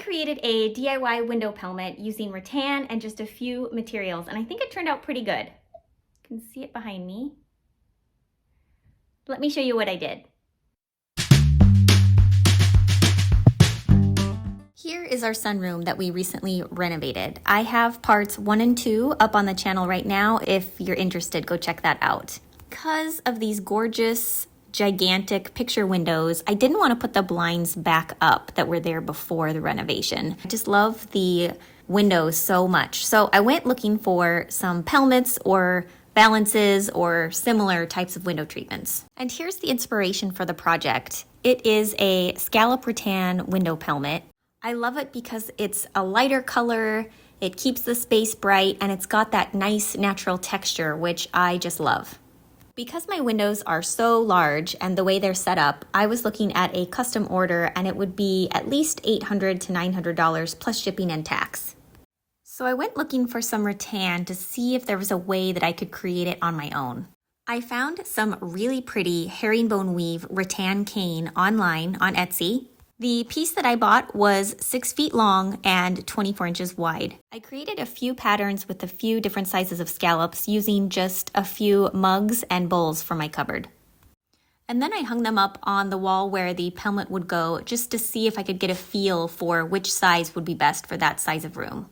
created a DIY window pelmet using rattan and just a few materials, and I think it turned out pretty good. You can see it behind me. Let me show you what I did. Here is our sunroom that we recently renovated. I have parts 1 and 2 up on the channel right now. If you're interested, go check that out. Because of these gorgeous, gigantic picture windows, I didn't want to put the blinds back up that were there before the renovation. I just love the windows so much. So I went looking for some pelmets or valances or similar types of window treatments. And here's the inspiration for the project. It is a scallop rattan window pelmet. I love it because it's a lighter color, it keeps the space bright, and it's got that nice natural texture, which I just love. Because my windows are so large and the way they're set up, I was looking at a custom order and it would be at least $800 to $900 plus shipping and tax. So I went looking for some rattan to see if there was a way that I could create it on my own. I found some really pretty herringbone weave rattan cane online on Etsy. The piece that I bought was 6 feet long and 24 inches wide. I created a few patterns with a few different sizes of scallops using just a few mugs and bowls for my cupboard. And then I hung them up on the wall where the pelmet would go just to see if I could get a feel for which size would be best for that size of room.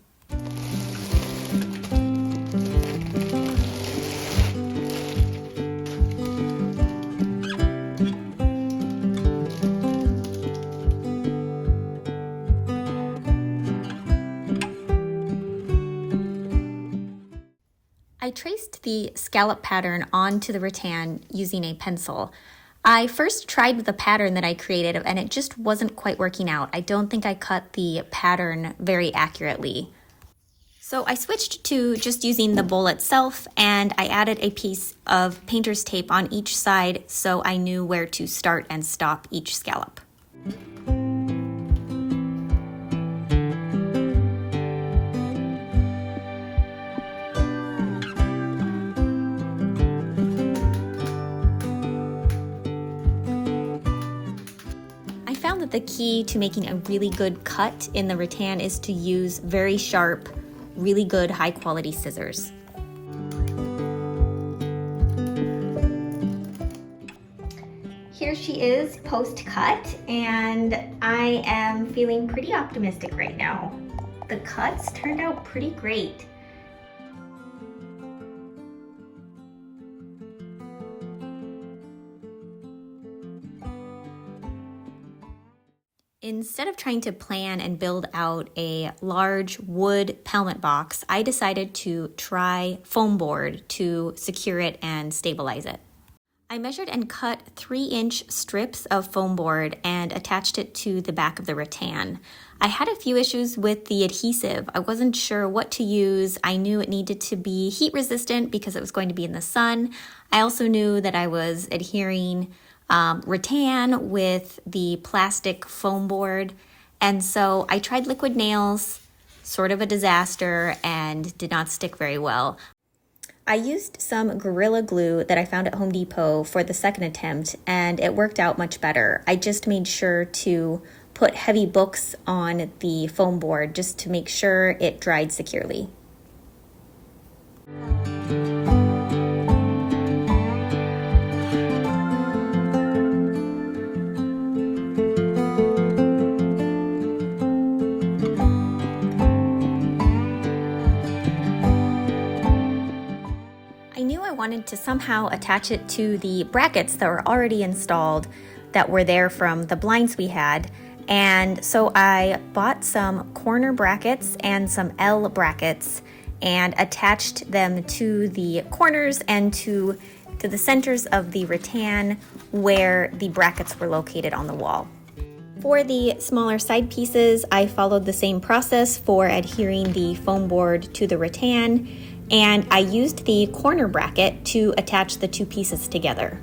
I traced the scallop pattern onto the rattan using a pencil. I first tried with the pattern that I created and it just wasn't quite working out. I don't think I cut the pattern very accurately. So I switched to just using the bowl itself and I added a piece of painter's tape on each side so I knew where to start and stop each scallop. The key to making a really good cut in the rattan is to use very sharp, really good high quality scissors. Here she is post cut and I am feeling pretty optimistic right now. The cuts turned out pretty great. Instead of trying to plan and build out a large wood pelmet box, I decided to try foam board to secure it and stabilize it. I measured and cut 3-inch strips of foam board and attached it to the back of the rattan. I had a few issues with the adhesive. I wasn't sure what to use. I knew it needed to be heat resistant because it was going to be in the sun. I also knew that I was adhering rattan with the plastic foam board, and so I tried liquid nails, sort of a disaster, and did not stick very well. I used some Gorilla Glue that I found at Home Depot for the second attempt, and it worked out much better. I just made sure to put heavy books on the foam board just to make sure it dried securely. Wanted to somehow attach it to the brackets that were already installed that were there from the blinds we had, and so I bought some corner brackets and some L brackets and attached them to the corners and to the centers of the rattan where the brackets were located on the wall. For the smaller side pieces, I followed the same process for adhering the foam board to the rattan, and I used the corner bracket to attach the two pieces together.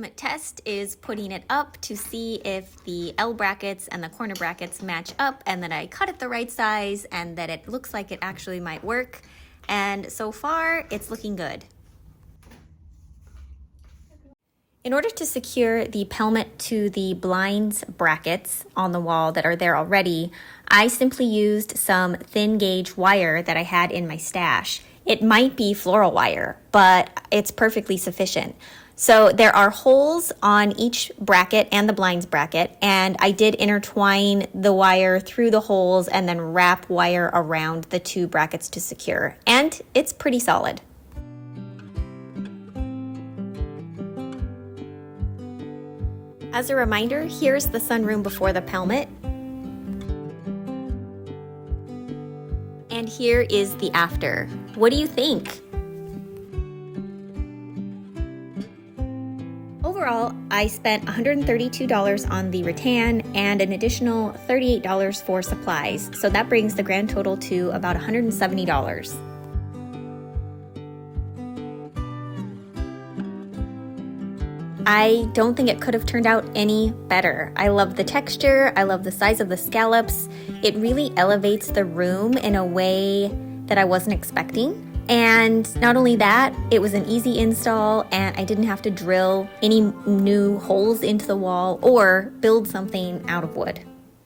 ultimate test is putting it up to see if the L brackets and the corner brackets match up and that I cut it the right size and that it looks like it actually might work. And so far, it's looking good. In order to secure the pelmet to the blinds brackets on the wall that are there already, I simply used some thin gauge wire that I had in my stash. It might be floral wire, but it's perfectly sufficient. So there are holes on each bracket and the blinds bracket, and I did intertwine the wire through the holes and then wrap wire around the two brackets to secure. And it's pretty solid. As a reminder, here's the sunroom before the pelmet. And here is the after. What do you think? Overall, I spent $132 on the rattan and an additional $38 for supplies, so that brings the grand total to about $170. I don't think it could have turned out any better. I love the texture, I love the size of the scallops. It really elevates the room in a way that I wasn't expecting. And not only that, it was an easy install and I didn't have to drill any new holes into the wall or build something out of wood.